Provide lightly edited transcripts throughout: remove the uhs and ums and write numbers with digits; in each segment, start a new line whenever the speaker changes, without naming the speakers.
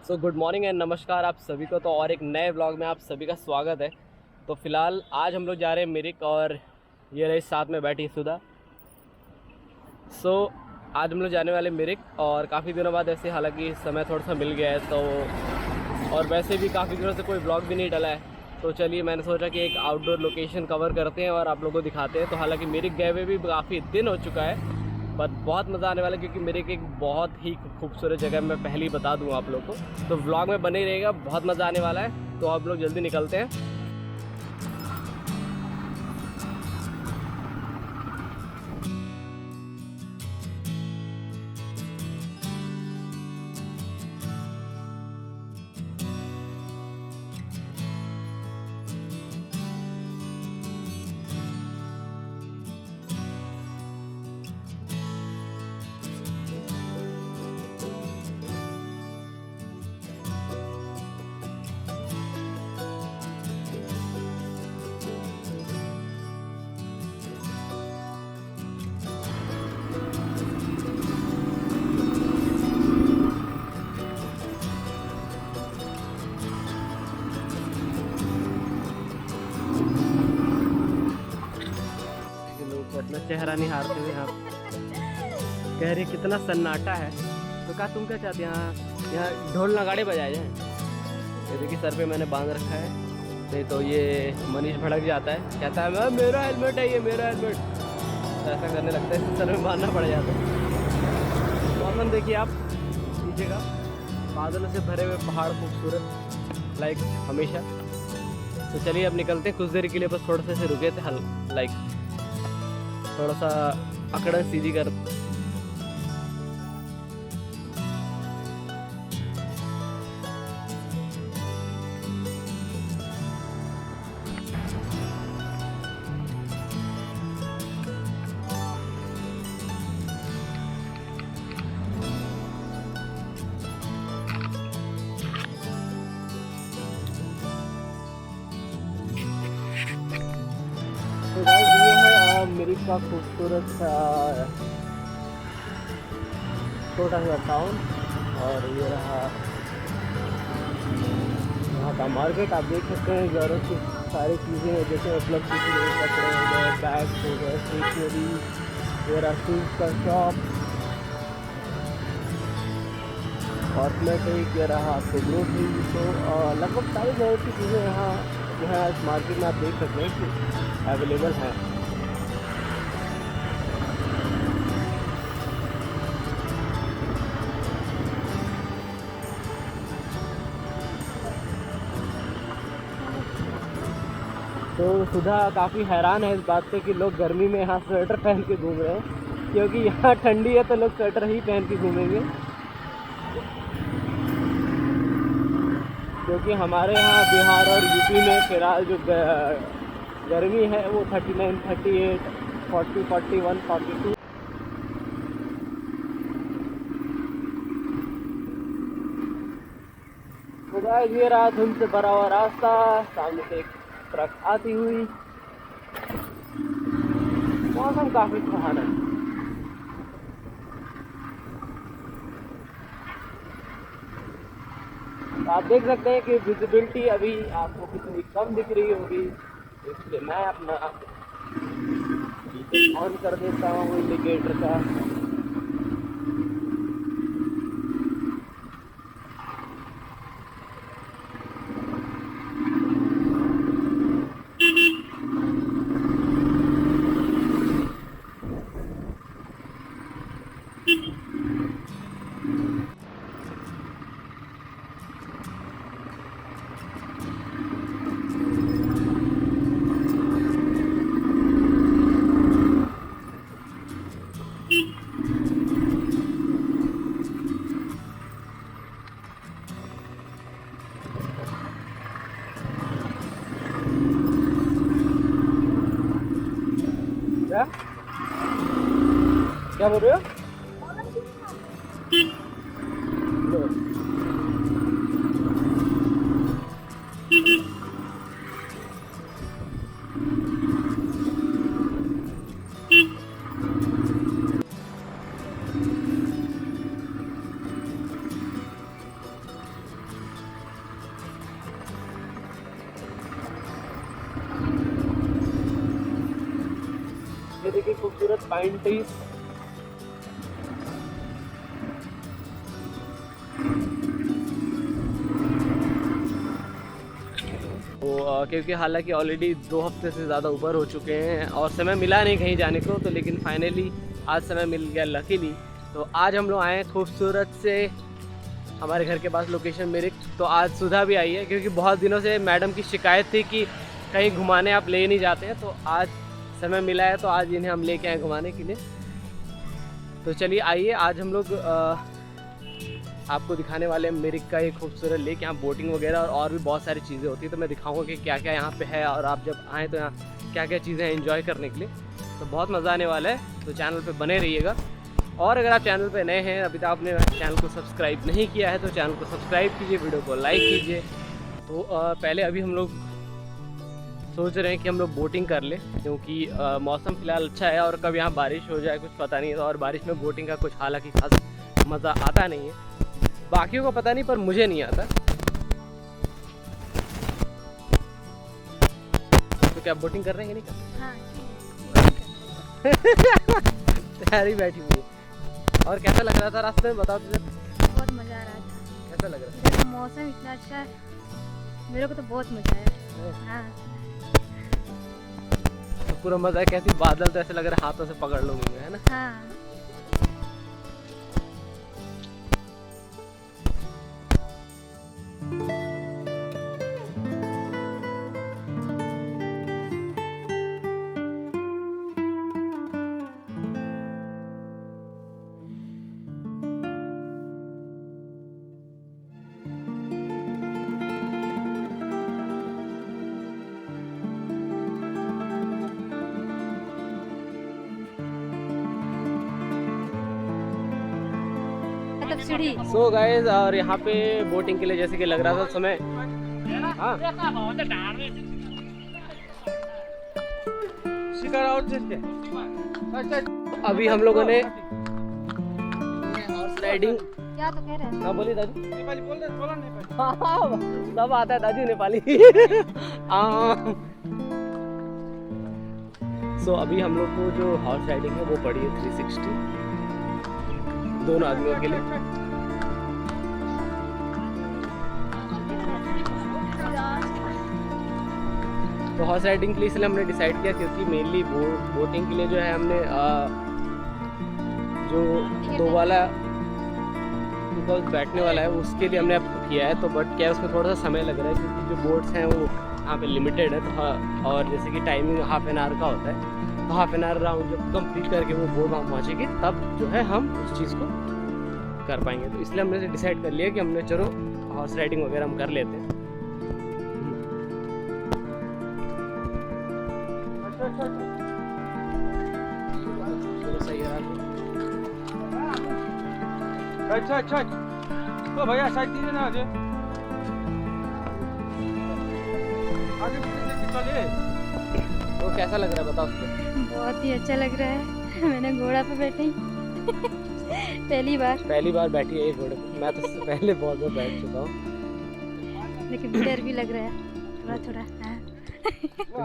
So good morning and नमस्कार आप सभी को। तो और एक नए व्लॉग में आप सभी का स्वागत है। तो फिलहाल आज हम लोग जा रहे हैं मिरिक और ये रही साथ में बैठी सुधा। आज हम लोग जाने वाले मिरिक और काफ़ी दिनों बाद ऐसे, हालांकि समय थोड़ा सा मिल गया है तो, और वैसे भी काफ़ी दिनों से कोई व्लॉग भी नहीं डला है। तो चलिए मैंने सोचा कि एक आउटडोर लोकेशन कवर करते हैं और आप लोगों को दिखाते हैं। तो हालांकि मिरिक गए हुए भी काफ़ी दिन हो चुका है, बट बहुत मज़ा आने वाला है क्योंकि मेरे एक बहुत ही खूबसूरत जगह मैं पहले ही बता दूँ आप लोग को। तो व्लॉग में बने रहेगा, बहुत मज़ा आने वाला है। तो आप लोग जल्दी निकलते हैं। अपना चेहरा निहारते हुए आप कह रहे कितना सन्नाटा है। तो क्या तुम क्या चाहते हैं यहाँ ढोल नगाड़े बजाए जाएँ? ये देखिए सर पे मैंने बांध रखा है, नहीं तो ये मनीष भड़क जाता है, कहता है मैं मेरा हेलमेट है, ये मेरा हेलमेट। तो ऐसा करने लगता है, सर में बांधना पड़ जाता है। मौसम देखिए आप नीचे का, बादलों से भरे हुए पहाड़ खूबसूरत लाइक हमेशा। तो चलिए अब निकलते हैं। कुछ देर के लिए बस थोड़ा सा रुके थे, लाइक थोड़ा सा अकड़न सीधी कर। तो गाइस ये है मिरिक का खूबसूरत छोटा सा टाउन, और ये रहा यहाँ का मार्केट। आप देख सकते हैं ज़रूरत की सारी चीज़ें हैं, जैसे उपलब्ध कपड़े हो गए, बैग्स हो गए, स्टेशनरी, ये रहा शूज़ का शॉप, कॉस्मेटिक, ये रहा आपको ग्रोसरी। तो लगभग सारी ज़रूरत की चीज़ें यहाँ जो है इस मार्केट में आप देख सकते हैं कि अवेलेबल हैं। तो सुधा काफ़ी हैरान है इस बात से कि लोग गर्मी में यहाँ स्वेटर पहन के घूम रहे हैं, क्योंकि यहाँ ठंडी है तो लोग स्वेटर ही पहन के घूमेंगे। क्योंकि हमारे यहाँ बिहार और यूपी में फिलहाल जो गर्मी है वो 39, 38, 40, 41, 42। तो गाइस ये रहा धुंध से भरा हुआ रास्ता, सामने से एक ट्रक आती हुई। मौसम काफ़ी सुहाना है। आप देख सकते हैं कि विजिबिलिटी अभी आपको कितनी कम दिख रही होगी, इसलिए मैं अपना ऑन कर देता हूँ इंडिकेटर का। क्या क्या बोल रहे हो? की खूबसूरत पाइन ट्रीज। तो क्योंकि हालांकि ऑलरेडी 2 हफ्ते से ज़्यादा ऊपर हो चुके हैं और समय मिला नहीं कहीं जाने को, तो लेकिन फाइनली आज समय मिल गया लकीली। तो आज हम लोग आए हैं खूबसूरत से हमारे घर के पास लोकेशन मिरिक। तो आज सुधा भी आई है क्योंकि बहुत दिनों से मैडम की शिकायत थी कि कहीं घुमाने आप ले नहीं जाते हैं, तो आज समय मिला है तो आज इन्हें हम लेके आए घुमाने के लिए। तो चलिए आइए, आज हम लोग आपको दिखाने वाले हैं मिरिक का एक खूबसूरत लेक। यहाँ बोटिंग वगैरह और भी बहुत सारी चीज़ें होती है, तो मैं दिखाऊंगा कि क्या क्या यहाँ पे है और आप जब आएँ तो यहाँ क्या क्या चीज़ें हैं एंजॉय करने के लिए। तो बहुत मज़ा आने वाला है, तो चैनल पे बने रहिएगा। और अगर आप चैनल पे नए हैं, अभी तक आपने चैनल को सब्सक्राइब नहीं किया है, तो चैनल को सब्सक्राइब कीजिए, वीडियो को लाइक कीजिए। तो पहले अभी हम लोग सोच रहे हैं कि हम लोग बोटिंग कर लें, क्योंकि मौसम फ़िलहाल अच्छा है और कब यहाँ बारिश हो जाए कुछ पता नहीं है। और बारिश में बोटिंग का कुछ हालांकि खास मज़ा आता नहीं है, बाकियों को पता नहीं पर मुझे नहीं आता। तो क्या बोटिंग कर रहे हैं कि नहीं कर रहे?
हाँ,
तैयारी बैठी हुई है। और कैसा लग रहा था रास्ते में, बताओ तुझे?
बहुत मज़ा आ रहा था।
कैसा लग रहा था?
इधर का मौसम इतना अच्छा है, मेरे को तो बहुत मज़ा आया। हाँ,
तो पूरा मज़ा है। कैसी बादल तो ऐसे लग रहा है हाथों से पकड़ लूँगी, है ना?
हाँ। सीढ़ी।
सो गाइस, और यहाँ पे बोटिंग के लिए जैसे कि लग रहा था समय। हाँ, अभी हम लोगों ने हॉर्स राइडिंग।
क्या तो कह रहे हैं?
हाँ बोलिए दादू। नेपाली बोल रहे, बोला नेपाली। हाँ, सब आता है दादू नेपाली। सो अभी हम लोग को जो हॉर्स राइडिंग है वो पड़ी है 360 दोनों आदमियों के लिए। तो हॉर्स राइडिंग के लिए इसलिए हमने डिसाइड किया क्योंकि मेनली बोटिंग के लिए जो है हमने जो 2 वाला बैठने वाला है उसके लिए हमने अब किया है। तो बट क्या है, उसमें थोड़ा सा समय लग रहा है क्योंकि जो बोट्स हैं वो यहाँ पे लिमिटेड है। तो और जैसे कि टाइमिंग ½ एन आवर का होता है, तो ½ एन आवर राउंड जब कंप्लीट करके वो बोट वहाँ पहुँचेगी तब जो है हम उस चीज़ को कर पाएंगे। तो इसलिए हमने डिसाइड कर लिया कि हमने चलो हॉर्स राइडिंग वगैरह हम कर लेते हैं। चलो सही है।
अच्छा तो भैया साइड दीजिए ना आगे चलिए।
तो कैसा लग रहा है बताओ उसको?
बहुत ही अच्छा लग रहा है। मैंने घोड़ा पे बैठी पहली बार
बैठी है ये घोड़े पे। मैं तो इससे पहले बहुत बार बैठ चुका हूँ,
लेकिन डर भी लग रहा है थोड़ा। हाँ।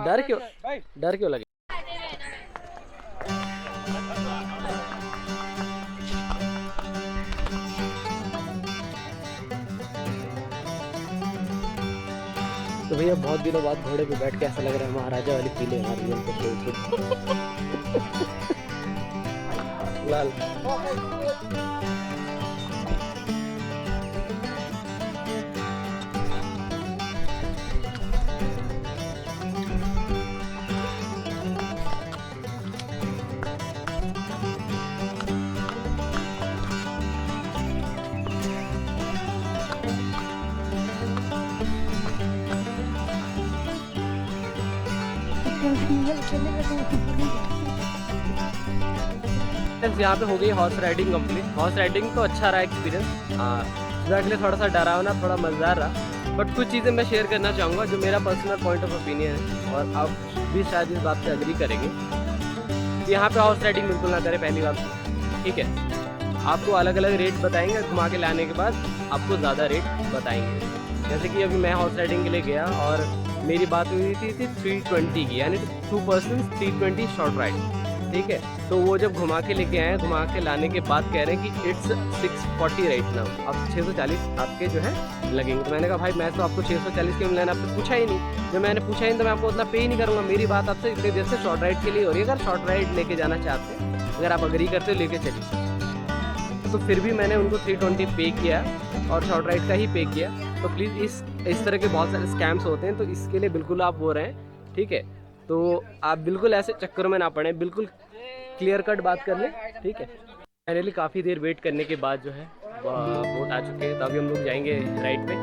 डर क्यों लगे? तो भैया बहुत दिनों बाद घोड़े पे बैठ के ऐसा लग रहा है महाराजा वाली फीलिंग आ रही है लाल। यहाँ पे हो गई horse riding complete. Horse riding तो अच्छा रहा एक्सपीरियंस। सुधा के लिए थोड़ा सा डरावना, थोड़ा मज़ेदार रहा, बट कुछ चीज़ें मैं शेयर करना चाहूँगा जो मेरा पर्सनल पॉइंट ऑफ ओपिनियन है और आप भी शायद इस बात से एग्री करेंगे। यहाँ पे हॉर्स राइडिंग बिल्कुल ना करें पहली बात, ठीक है। आपको अलग अलग रेट बताएंगे, घुमा के लाने के बाद आपको ज़्यादा रेट बताएंगे। जैसे कि अभी मैं हॉर्स राइडिंग के लिए गया और मेरी बात हुई थी 320 की, यानी 2 पर्सन 320 शॉर्ट राइड। ठीक है। तो वो जब घुमा के लेके आए, घुमा के लाने के बाद कह रहे हैं कि इट्स 640 राइट नाउ, अब 640 आपके जो है लगेंगे। तो मैंने कहा भाई मैं तो आपको 640 के मैंने आपसे पूछा ही नहीं, जब मैंने पूछा ही नहीं तो मैं आपको उतना पे ही नहीं करूँगा। मेरी बात आपसे इतनी देर से शॉर्ट राइड के लिए हो रही है, अगर शॉर्ट राइड लेके जाना चाहते हैं, अगर आप अग्री करते हो लेके चलिए। तो फिर भी मैंने उनको 320 पे किया और शॉर्ट राइड का ही पे किया। तो प्लीज़ इस तरह के बहुत सारे स्कैम्स होते हैं, तो इसके लिए बिल्कुल आप वो रहें, ठीक है। तो आप बिल्कुल ऐसे चक्करों में ना पड़े, बिल्कुल क्लियर कट बात कर लें, ठीक है। फाइनली काफ़ी देर वेट करने के बाद जो है बोट आ चुके हैं, तो अभी हम लोग जाएंगे राइड पे।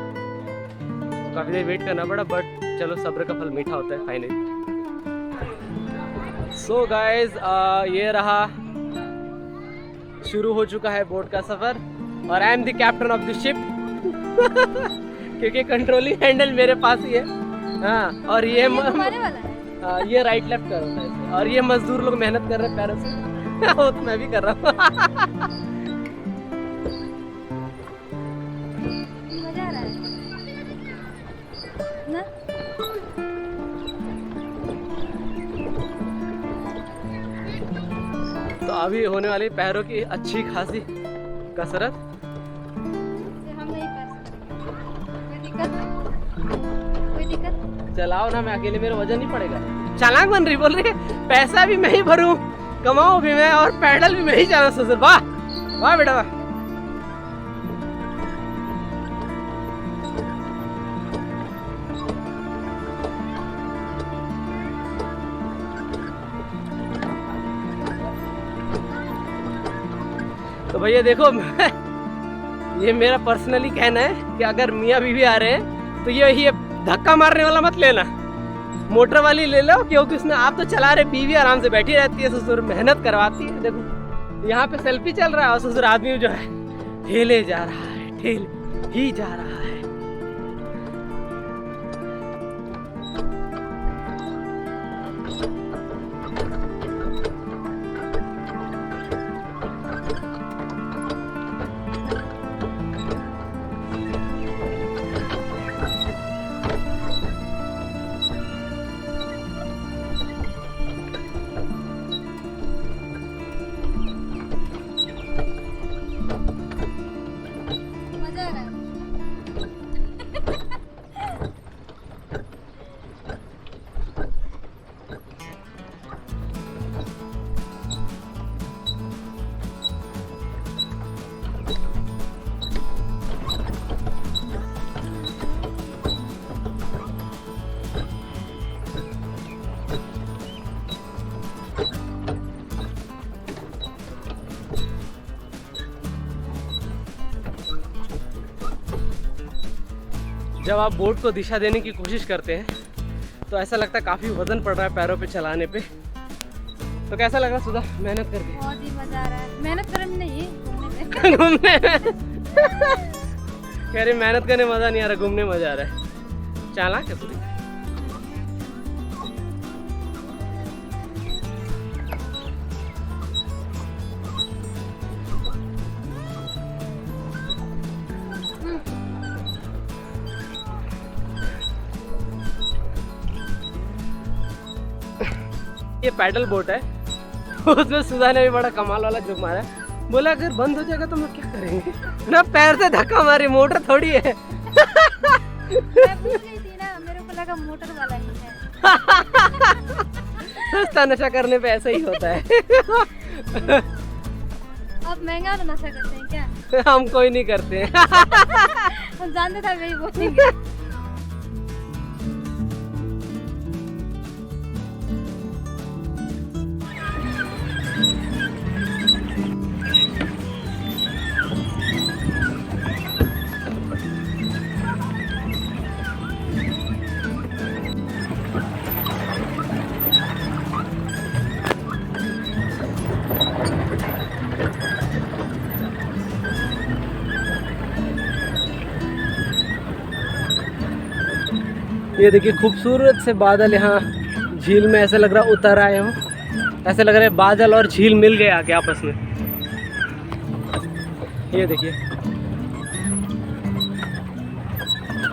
काफ़ी देर वेट करना पड़ा, बट चलो सब्र का फल मीठा होता है फाइनली। सो गाइज ये रहा, शुरू हो चुका है बोट का सफ़र और I am the captain of the ship क्योंकि कंट्रोलिंग हैंडल मेरे पास ही है। हाँ, और ये ये राइट लेफ्ट कर रहा है और ये मजदूर लोग मेहनत कर रहे हैं पैरों से वो तो मैं भी कर रहा हूँ।
मजा आ रहा है ना?
तो अभी होने वाली पैरों की अच्छी खासी कसरत।
हम नहीं कर सकते, कोई दिक्कत
चलाओ ना, मैं अकेले मेरा वजन नहीं पड़ेगा। चालाक बन रही बोल रही है, पैसा भी मैं ही भरूं, कमाऊं भी मैं और पैडल भी मैं ही चलाऊं। ससुर वाह वाह बेटा वाह। तो भैया देखो ये मेरा पर्सनली कहना है कि अगर मियाँ बीवी आ रहे हैं तो ये धक्का मारने वाला मत लेना, मोटर वाली ले लो, क्योंकि उसमें आप तो चला रहे, बीवी आराम से बैठी रहती है, ससुर मेहनत करवाती है। देखो यहाँ पे सेल्फी चल रहा है और ससुर आदमी जो है ठेले जा रहा है, ठेल ही जा रहा है। जब आप बोट को दिशा देने की कोशिश करते हैं तो ऐसा लगता है काफ़ी वजन पड़ रहा है पैरों पे चलाने पे। तो कैसा लग रहा सुधा मेहनत करके?
बहुत ही मजा आ रहा है। मेहनत करने नहीं, घूमने
घूमने कह रही मेहनत करने मजा नहीं आ रहा, घूमने मजा आ रहा है। चालाक है पूरी। ये पैडल बोट है, उसमें सुधा ने भी बड़ा कमाल वाला जोक मारा है। बोला अगर बंद हो जाएगा तो हम लोग क्या करेंगे ना, पैर से धक्का मारे, मोटर थोड़ी है।
मैं पूछ रही थी ना, मेरे को लगा मोटर वाला ही है।
सस्ता नशा करने पे ऐसा ही होता है।
आप महंगा तो नशा करते हैं क्या?
हम कोई नहीं करते।
हम जानते थे वही बोलेंगे।
ये देखिए खूबसूरत से बादल यहाँ झील में, ऐसा लग रहा उतर आए हो, ऐसे लग रहा है बादल और झील मिल गए आके आपस में। ये देखिए,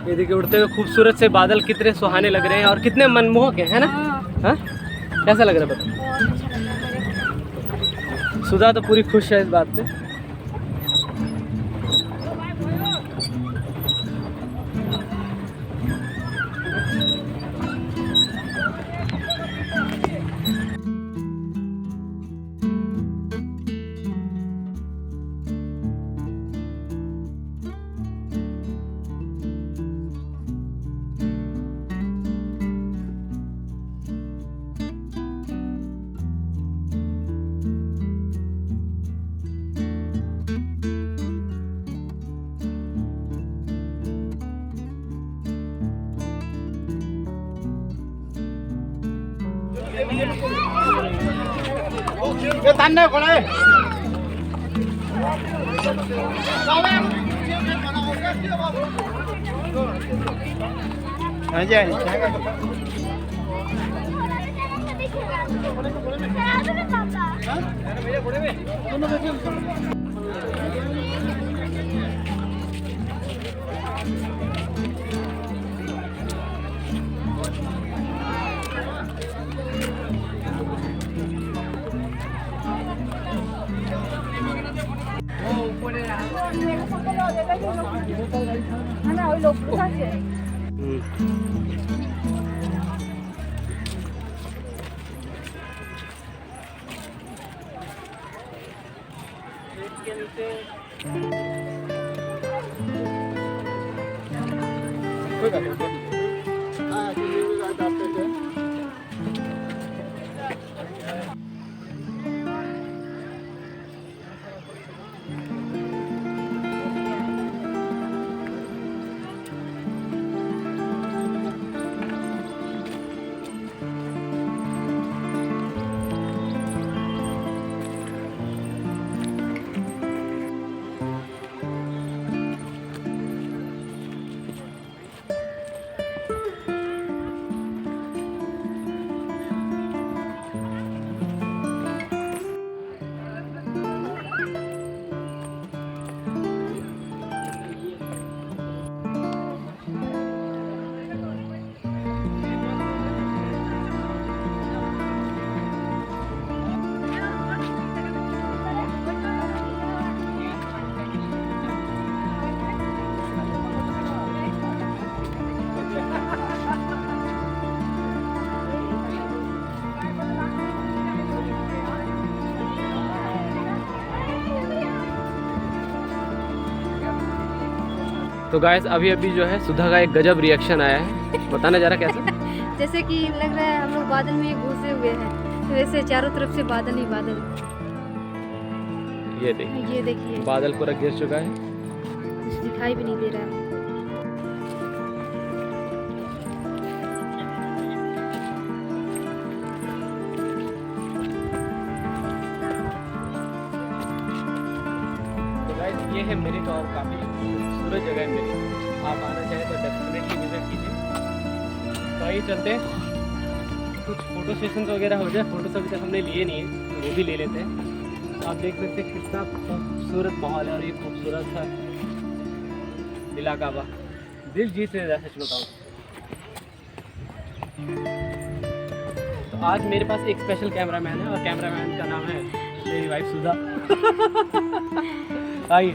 ये देखिए उड़ते हुए खूबसूरत से बादल कितने सुहाने लग रहे हैं और कितने मनमोहक हैं, है ना? हाँ, कैसा लग रहा है बताओ?
बहुत अच्छा लग रहा है मेरे को।
सुधा तो पूरी खुश है इस बात पे।
ये तान्ने कोड़े हाँ जी
तो गाइस अभी जो है सुधा का एक गजब रिएक्शन आया है, बताना जरा कैसे।
जैसे कि लग रहा है हम लोग बादल में घुसे हुए हैं, तो वैसे चारों तरफ से बादल ही बादल।
ये
देखिए
बादल पूरा गिर चुका है,
कुछ दिखाई भी नहीं दे रहा है।
ये है मेरी तो और काफ़ी खूबसूरत जगह है मेरी, आप आना चाहें तो डेफिनेटली विजिट कीजिए। तो आइए चलते हैं, कुछ फ़ोटो सेशंस वगैरह हो जाए। फ़ोटो अभी तक हमने लिए नहीं है, तो वो भी ले लेते हैं। आप देख सकते हैं कितना खूबसूरत माहौल है और ये खूबसूरत सा इलाका बा दिल जीत ले रहा है, सच बताऊँ तो। आज मेरे पास एक स्पेशल कैमरामैन है और कैमरामैन का नाम है मेरी वाइफ सुधा। आइए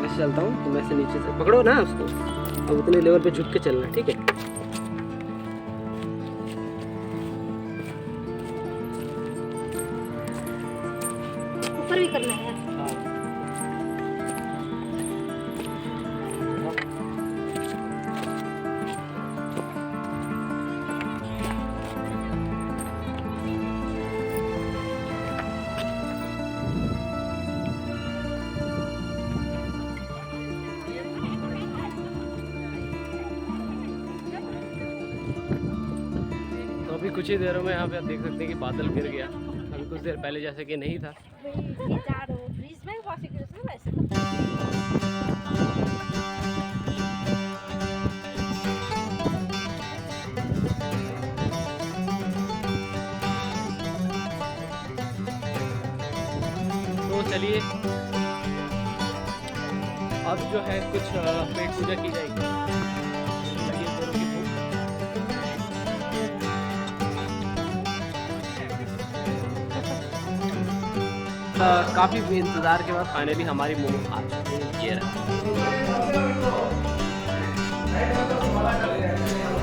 आगे से चलता हूँ, तुम ऐसे नीचे से पकड़ो ना उसको, अब उतने लेवल पे झुक के चलना, ठीक है।
ऊपर भी करना है।
तो अभी कुछ ही देरों में यहाँ पे आप देख सकते हैं कि बादल गिर गया। अभी कुछ देर पहले जैसे कि नहीं था। तो चलिए अब जो है कुछ पेट पूजा की जाएगी। लगी जोरों की भूख। काफी इंतजार के बाद फाइनली हमारी मोमो आ चुकी है। ये रहा।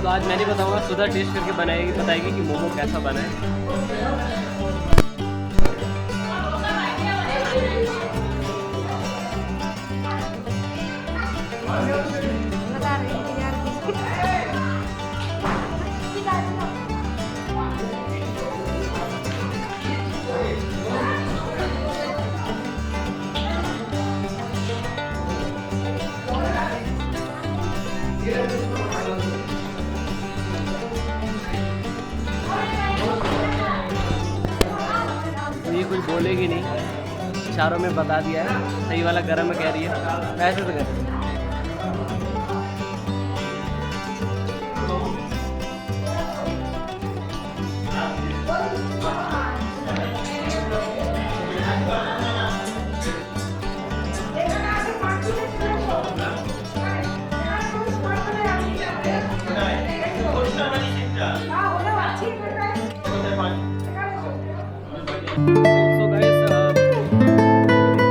तो आज मैं नहीं बताऊंगा, सुधा टेस्ट करके बताएगी कि मोमो कैसा बना है। ये कुछ बोलेगी नहीं, इशारों में बता दिया है। सही वाला गरम में कह रही है, ऐसे तो कर। So guys, का जो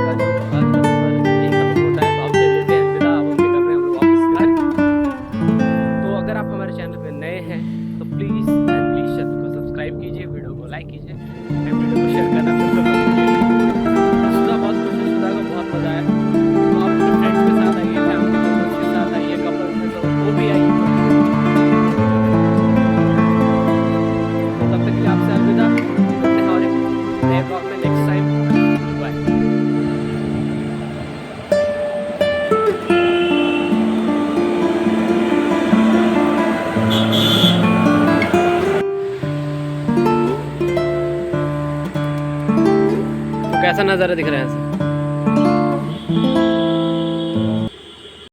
आज का सफर यही खत्म होता है। तो आपसे लेते हैं विदा, अब हम निकल रहे हैं हम लोग वापस घर। तो अगर आप हमारे चैनल पे नए हैं तो प्लीज़ चैनल को सब्सक्राइब कीजिए, वीडियो को लाइक कीजिए, वीडियो को शेयर करना बिल्कुल मत भूलिए। सुधा बहुत खुश है, सुधा को बहुत मज़ा आया। तो आप अपने फ्रेंड्स के साथ आइए, फैमिली मेम्बर्स के साथ आइए, कपल्स में तो वो भी आइए। तो तब तक के लिए आपसे अलविदा, मिलते हैं और एक नए ब्लॉग में नेक्स्ट टाइम। बाय। तो कैसा नज़ारा दिख रहा है?